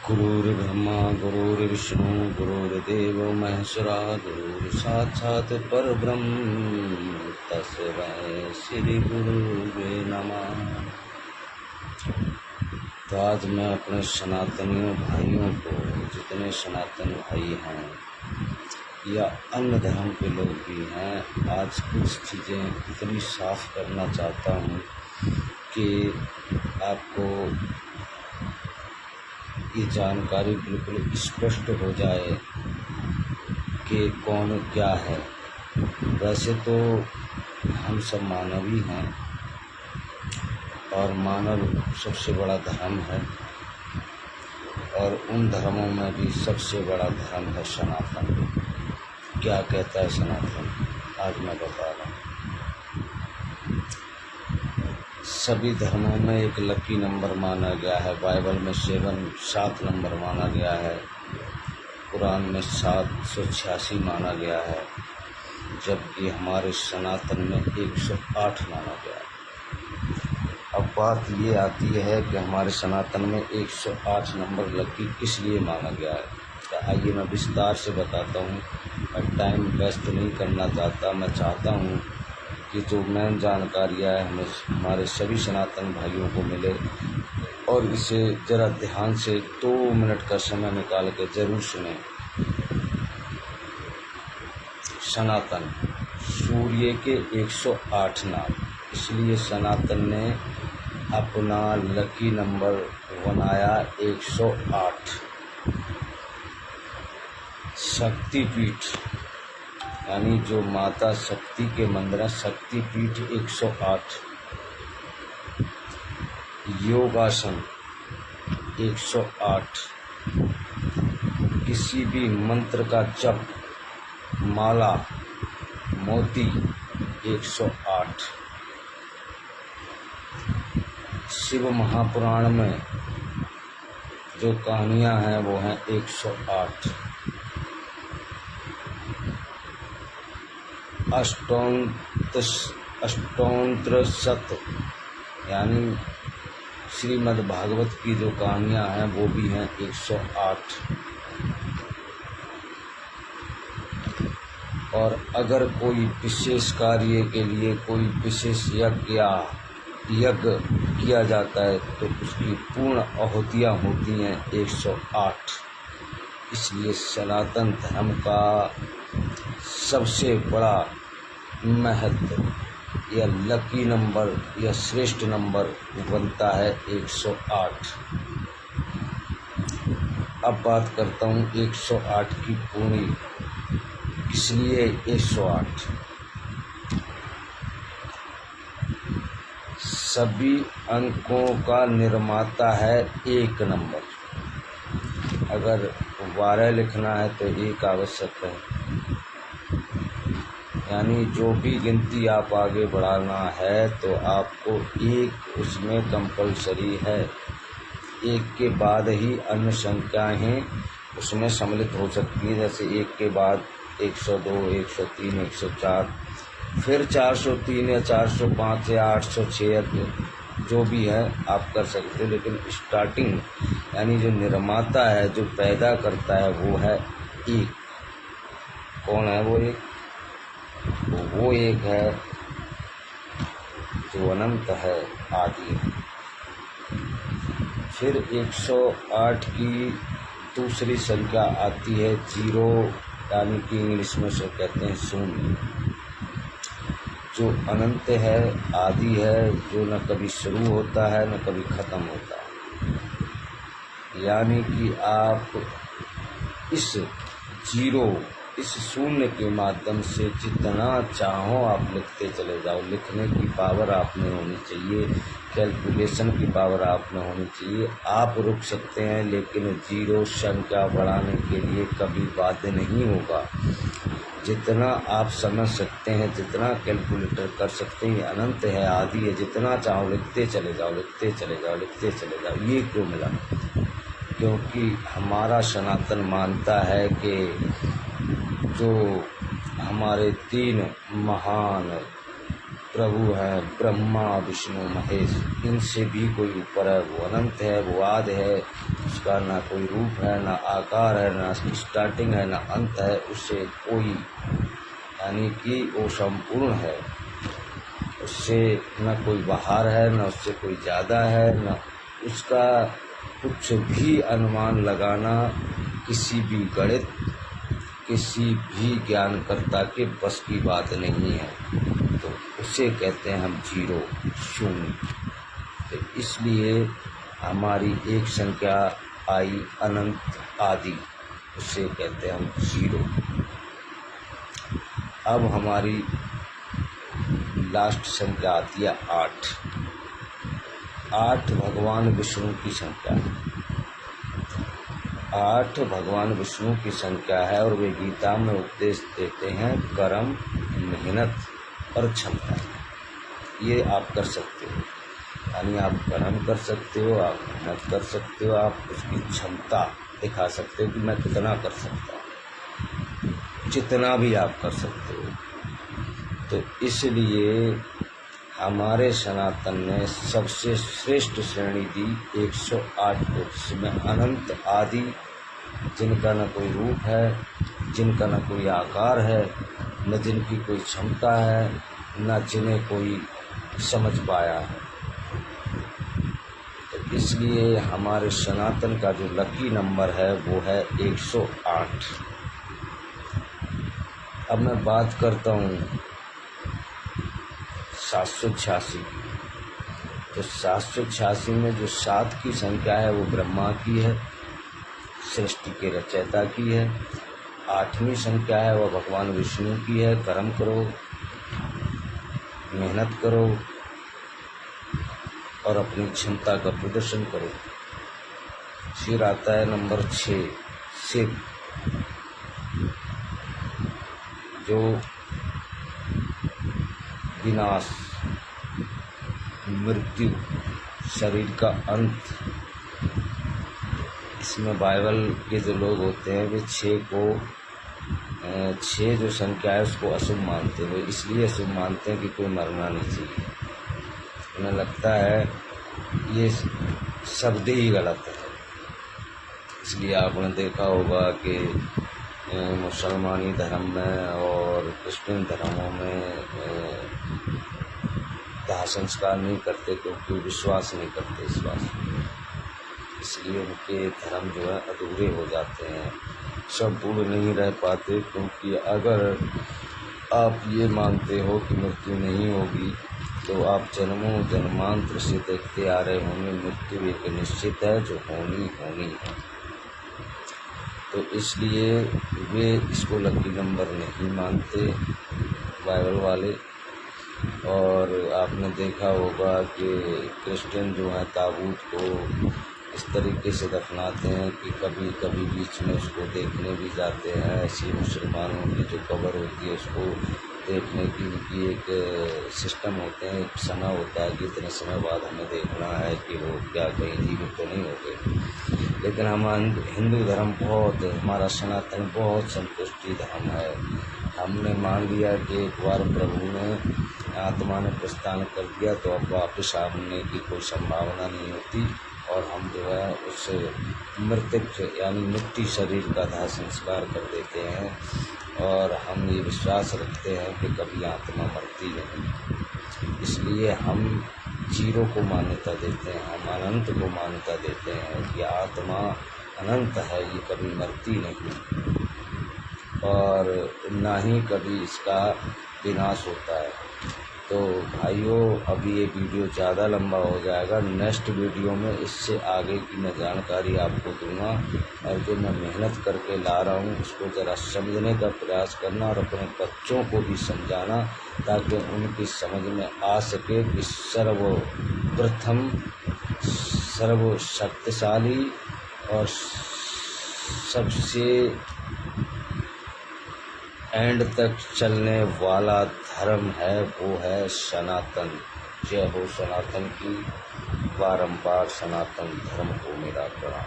गुरुर्ब्रह्मा गुरुर्विष्णु गुरुर्देव महेश्वरा गुरुर्साक्षात् परब्रह्म तस्मै श्री गुरुवे नमः। तो आज मैं अपने सनातनियों भाइयों को, जितने सनातन भाई हैं या अन्य धर्म के लोग भी हैं, आज कुछ चीज़ें इतनी साफ करना चाहता हूँ कि आपको ये जानकारी बिल्कुल स्पष्ट हो जाए कि कौन क्या है। वैसे तो हम सब मानव ही हैं और मानव सबसे बड़ा धर्म है, और उन धर्मों में भी सबसे बड़ा धर्म है सनातन। क्या कहता है सनातन, आज मैं बता रहा हूँ। सभी धर्मों में एक लकी नंबर माना गया है। बाइबल में 7 नंबर माना गया है, कुरान में 786 माना गया है, जबकि हमारे सनातन में 108 माना गया है। अब बात ये आती है कि हमारे सनातन में 108 नंबर लकी किस लिए माना गया है। तो आइए मैं विस्तार से बताता हूँ। मैं टाइम वेस्ट नहीं करना चाहता। मैं चाहता हूँ कि जो मेन जानकारियाँ है हमारे सभी सनातन भाइयों को मिले, और इसे ज़रा ध्यान से 2 मिनट का समय निकाल के ज़रूर सुनें। सनातन सूर्य के 108 नाम, इसलिए सनातन ने अपना लकी नंबर बनाया 108। शक्तिपीठ यानी जो माता शक्ति के मंदिर है, शक्तिपीठ 108। योगासन 108। किसी भी मंत्र का जप, माला, मोती 108। शिव महापुराण में जो कहानियाँ हैं वो हैं 108। अष्टोंत्र शत यानी श्रीमद् भागवत की जो कहानियाँ हैं वो भी हैं 108। और अगर कोई विशेष कार्य के लिए कोई विशेष यज्ञ किया जाता है तो उसकी पूर्ण आहुतियाँ होती हैं 108। इसलिए सनातन धर्म का सबसे बड़ा महत्व या लकी नंबर या श्रेष्ठ नंबर बनता है 108। अब बात करता हूँ 108 की पूरी, इसलिए 108। सभी अंकों का निर्माता है 1 नंबर। अगर 12 लिखना है तो 1 आवश्यक है, यानी जो भी गिनती आप आगे बढ़ाना है तो आपको 1 उसमें कंपलसरी है। 1 के बाद ही अन्य संख्याएं उसमें सम्मिलित हो सकती है, जैसे 1 के बाद 102, 103, 104, फिर 403 या 405 या 806 जो भी है आप कर सकते हो। लेकिन स्टार्टिंग यानी जो निर्माता है, जो पैदा करता है, वो है 1। कौन है वो 1? वो 1 है जो अनंत है, आदि। फिर 108 की दूसरी संख्या आती है 0, यानी कि इंग्लिश में से कहते हैं शून्य, जो अनंत है, आदि है, जो न कभी शुरू होता है न कभी ख़त्म होता है। यानी कि आप इस 0, इस शून्य के माध्यम से जितना चाहो आप लिखते चले जाओ। लिखने की पावर आप में होनी चाहिए, कैलकुलेशन की पावर आप में होनी चाहिए। आप रुक सकते हैं, लेकिन 0 संख्या बढ़ाने के लिए कभी बाध्य नहीं होगा। जितना आप समझ सकते हैं, जितना कैलकुलेटर कर सकते हैं, अनंत है, आदि है, जितना चाहो लिखते चले जाओ, लिखते चले जाओ, लिखते चले जाओ। ये क्यों मिला? क्योंकि हमारा सनातन मानता है कि जो हमारे 3 महान प्रभु हैं, ब्रह्मा विष्णु महेश, इनसे भी कोई ऊपर है, वो अनंत है, वो आदि है, उसका ना कोई रूप है, ना आकार है, ना स्टार्टिंग है, ना अंत है, उससे कोई यानी कि वो संपूर्ण है, उससे न कोई बाहर है, न उससे कोई ज़्यादा है, न उसका कुछ भी अनुमान लगाना किसी भी गणित, किसी भी ज्ञानकर्ता के बस की बात नहीं है। तो उसे कहते हैं हम जीरो, शून्य। तो इसलिए हमारी एक संख्या आई अनंत आदि, उसे कहते हैं हम जीरो। अब हमारी लास्ट संख्या आती है 8। 8 भगवान विष्णु की संख्या है। 8 भगवान विष्णु की संख्या है और वे गीता में उपदेश देते हैं कर्म, मेहनत और क्षमता। ये आप कर सकते हो, यानी आप कर्म कर सकते हो, आप मेहनत कर सकते हो, आप उसकी क्षमता दिखा सकते हो कि मैं कितना कर सकता हूँ, जितना भी आप कर सकते हो। तो इसलिए हमारे सनातन ने सबसे श्रेष्ठ श्रेणी दी 108 को, जिसमें अनंत आदि, जिनका न कोई रूप है, जिनका न कोई आकार है, न जिनकी कोई क्षमता है, न जिन्हें कोई समझ पाया है। तो इसलिए हमारे सनातन का जो लकी नंबर है वो है 108। अब मैं बात करता हूँ 786 की। तो 786 में जो 7 की संख्या है वो ब्रह्मा की है, सृष्टि के रचयिता की है। 8वीं संख्या है वह भगवान विष्णु की है, कर्म करो, मेहनत करो और अपनी क्षमता का प्रदर्शन करो। फिर आता है नंबर 6, शिव, जो विनाश, मृत्यु, शरीर का अंत। इसमें बाइबल के जो लोग होते हैं वे 6 जो संख्या है उसको अशुभ मानते हैं। इसलिए अशुभ मानते हैं कि कोई मरना नहीं चाहिए। उन्हें लगता है ये शब्द ही गलत है। इसलिए आपने देखा होगा कि मुसलमानी धर्म में और क्रिश्चियन धर्मों में दाह संस्कार नहीं करते क्योंकि विश्वास नहीं करते इस बात में। इसलिए उनके धर्म जो है अधूरे हो जाते हैं, संपूर्ण नहीं रह पाते। क्योंकि अगर आप ये मानते हो कि मृत्यु नहीं होगी तो आप जन्मों जन्मांतर से देखते आ रहे होंगे मृत्यु एक निश्चित है जो होनी है। तो इसलिए वे इसको लकी नंबर नहीं मानते बाइबल वाले। और आपने देखा होगा कि क्रिश्चियन जो है ताबूत को इस तरीके से दफनाते हैं कि कभी कभी बीच में उसको देखने भी जाते हैं। ऐसी मुसलमानों की जो कब्र होती है उसको देखने की उनकी एक सिस्टम होते हैं, एक समय होता है कि इतने समय बाद हमें देखना है कि वो क्या कहीं जीवित तो नहीं हो गए। लेकिन हिंदू धर्म बहुत, हमारा सनातन बहुत संतुष्टि धर्म है। हमने मान लिया कि एक बार प्रभु ने आत्मा ने प्रस्थान कर दिया तो अब वापस आने की कोई संभावना नहीं होती और हम जो है उस मृतक यानी मिट्टी शरीर का दाह संस्कार कर देते हैं। और हम ये विश्वास रखते हैं कि कभी आत्मा मरती नहीं। इसलिए हम जीरो को मान्यता देते हैं, हम अनंत को मान्यता देते हैं कि आत्मा अनंत है, ये कभी मरती नहीं और ना ही कभी इसका विनाश होता है। तो भाइयों, अभी ये वीडियो ज़्यादा लंबा हो जाएगा। नेक्स्ट वीडियो में इससे आगे की मैं जानकारी आपको दूंगा और जो मैं मेहनत करके ला रहा हूँ उसको ज़रा समझने का प्रयास करना और अपने बच्चों को भी समझाना ताकि उनकी समझ में आ सके कि सर्वप्रथम सर्वशक्तिशाली और सबसे एंड तक चलने वाला धर्म है वो है सनातन। जय हो सनातन की। बारंबार सनातन धर्म को मेरा प्रणाम।